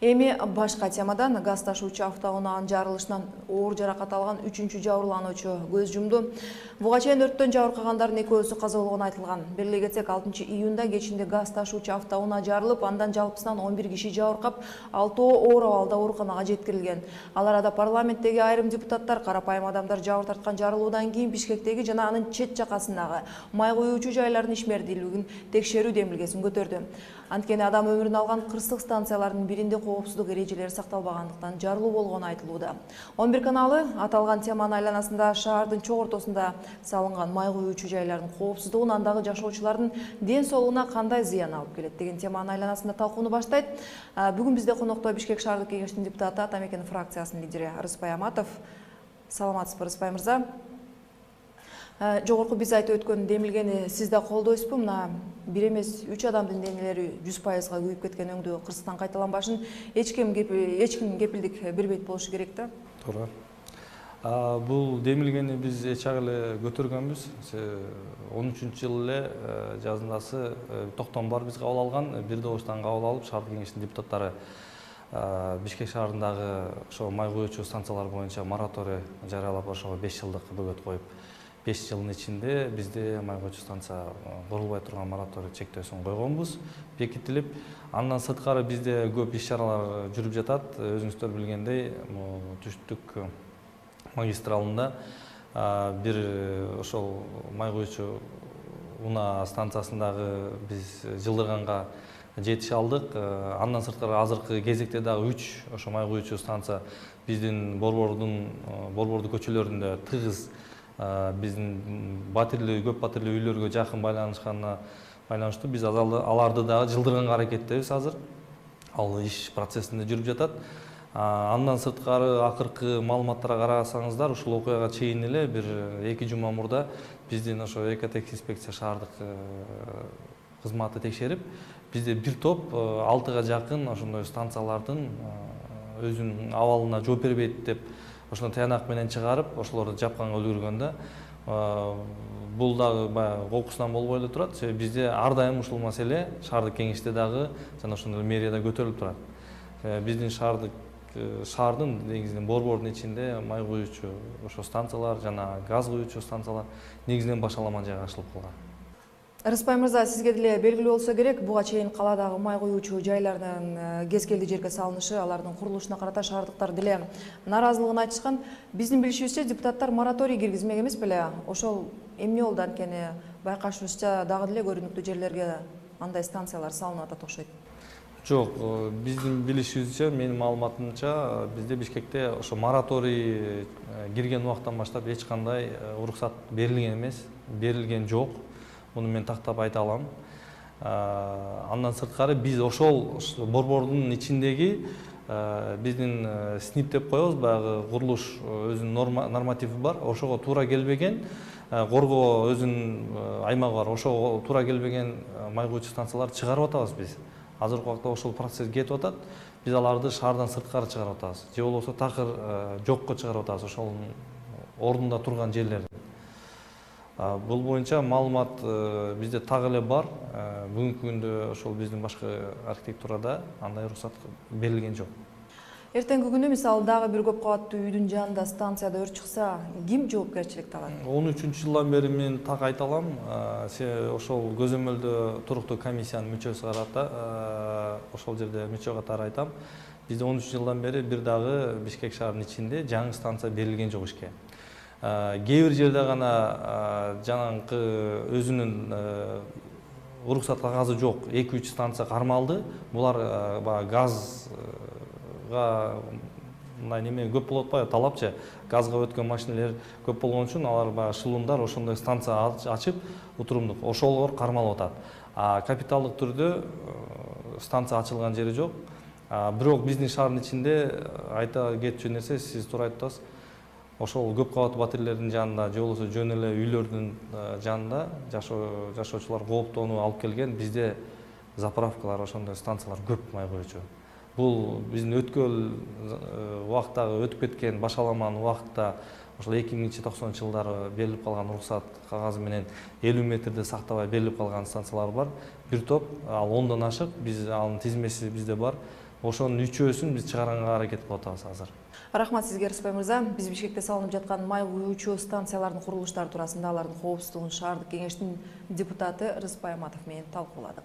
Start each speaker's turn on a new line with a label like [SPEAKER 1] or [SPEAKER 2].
[SPEAKER 1] Эми башка темадан газ ташуучу автоунаанын жарылышынан оор жаракат алган 3-чү жабырлануучу көз жумду. Буга чейин өрттөн жабыркагандардын экөөсү каза болгону айтылган. Белгилей кетсек, 6-июнда кечинде газ ташуучу автоунаа жарылып, андан жалпысынан 11 киши жабыркап, 6 оор абалда ооруканага жеткирилген. Ал арада парламенттеги айрым депутаттар карапайым адамдар жабыр тарткан жарылуудан кийин Бишкектеги жана анын чет жакасындагы май куюучу жайлардын ишмердүүлүгүн текшерүү демилгесин көтөрдү. Анткени адам өмүрүн алган кырсык станциялардын биринде коопсуздук эрежелери сакталбагандыктан жарылуу болгону айтылууда. 11 каналы аталган теманын айланасында шаардын чок ортосунда салынган май куюучу жайлардын коопсуздугун, андагы жашоочулардын ден соолугуна кандай зыян алып келет деген теманын айланасында талкууну баштайт. Бүгүн бизде конокто Бишкек шаардык кеңештин депутаты, Ата Мекен фракциясынын лидери Рыспай Аматов. Саламатсызбы, Рыспай мырза? Жогорку биз айтып өткөн демилгени сиз да колдойсузбу? Мына 1 эмес 3 адамдын денелери 100%га күйүп кеткен өңдө кырсыктан кайталанбашын эч ким кепилдик бербейт болушу керек да.
[SPEAKER 2] Туура. Бул демилгени биз эчак эле көтөргөнбүз. 13-жылы эле жазындасы токтом бар биз кабыл алган, бир добуштан кабыл алып, шаардык кеңештин депутаттары Бишкек шаарындагы ошо май куюучу станциялар боюнча мораторий жарыялап, ошого 5 жылдык бөгөт коюп, 5 жылдын ичинде бизде май куюучу станция курулбай турган мораторий чектөөсүн койгонбуз, бекитилип. Андан сырткары бизде көп иш-чаралар жүрүп жатат. Өзүңүздөр билгендей, түштүк магистралында бир ошол май куюучу унаа станциясындагы биз жылдырганга жетише алдык. Андан сырткары азыркы кезекте дагы 3 ошо май куюучу станция биздин борбордуу көчөлөрүндө тыгыз биздин көп батирлүү үйлөргө жакын байланышканына байланыштуу биз аларды дагы жылдырганга аракеттебиз азыр. Ал иш процессинде жүрүп жатат. Андан сырткары акыркы маалыматтарга карасаңыздар, ушул окуяга чейин эле бир 2 жума мурда биздин ошо экотех инспекция шаардык кызматы текшерип, бизде бир топ 6га жакын ошондой станциялардын өзүнүн абалына жооп бербейт деп ошону таянак менен чыгарып, ошолорду жапканга үлгүргөндө, бул дагы баягы кокусунан болбой эле турат. Себеби бизде ар дайым ушул маселе шаардык кеңеште дагы жана ошондой мэрияда көтөрүлүп турат. Биздин шаардын негизинен борбордун ичинде май куюучу ошо станциялар жана газ куюучу станциялар негизинен башаламан жайгашылып калган.
[SPEAKER 1] Рыспай мырза, сизге деле белгилүү болсо керек, буга чейин каладагы май куюучу жайлардын кез-келди жерге салынышы, алардын курулушуна карата шаардыктар деле нааразылыгын айтышкан. Биздин билишибизче, депутаттар мораторий киргизмек эмес беле? Ошол эмне болду? Анткени байкашыбызча дагы деле көрүнүктүү жерлерге андай станциялар салынып атат окшойт.
[SPEAKER 2] Жок, биздин билишибизче, менин маалыматымча, бизде Бишкекте ошо мораторий кирген убактан баштап эч кандай уруксат берилген эмес, берилген жок. Муну мен тактап айта алам. Андан сырткары биз ошол борбордун ичиндеги биздин СНИП деп коебуз, баягы курулуш өзүнүн нормативи бар, ошого туура келбеген, коргоо өзүнүн аймагы бар, ошого туура келбеген май куюучу станцияларды чыгарып атабыз биз. Азыркы убакта ошол процесс кетип атат. Биз аларды шаардан сырткары чыгарып атабыз. Же болбосо такыр жокко чыгарып атабыз ошонун ордунда турган жерлерди. Бул боюнча маалымат бизде так эле бар. Бүгүнкү күндө ошол биздин башкы архитектурада андай уруксат берилген жок.
[SPEAKER 1] Эртеңки күнү мисалы дагы бир көп кабаттуу үйдүн жанында станцияда өрт чыкса, ким жоопкерчиликти алат?
[SPEAKER 2] 13-жылдан бери мен так айта алам. Ошол көзөмөлдө туруктуу комиссиянын мүчөсү карата ошол жерде мүчө катары айтам. Бизде 13 жылдан бери бир дагы Бишкек шаарынын ичинде жаңы станция берилген жок ишке. Кээ бир жерде гана жанагы өзүнүн уруксат кагазы жок 2-3 станция кармалды. Булар газга мындай неме көп болот атпайбы, талапчы газга өткөн машиналер көп болгон үчүн алар баягы шылуундар ошондой станция ачып отурумдук ошолор кармалып атат. Капиталдык түрдө станция ачылган жери жок. Бирок биздин шаардын ичинде айта кетчү нерсе, сиз туура айттыңыз. Ошол көп кабаттуу батирлердин жанында, же болбосо жөн эле үйлөрдүн жанында жашоочулар кооптонуу алып келген бизде заправкалар, ошондой станциялар көп май куюучу. Бул биздин өткөн убактагы өтүп кеткен башаламан убакытта ошол 2090 жылдары берилип калган уруксат кагазы менен 50 метрде сактабай берилип калган станциялар бар. Бир топ, ал 10дан ашык, биз анын тизмеси бизде бар. ошонун үчөөсүн биз чыгарганга аракет кылып атабыз азыр.
[SPEAKER 1] Рахмат сизге, Рыспай мырза. Биз Бишкекте салынып жаткан май куюучу станциялардын курулуштары туурасында алардын коопсуздугун шаардык кеңештин депутаты Рыспай Аматов менен талкууладык.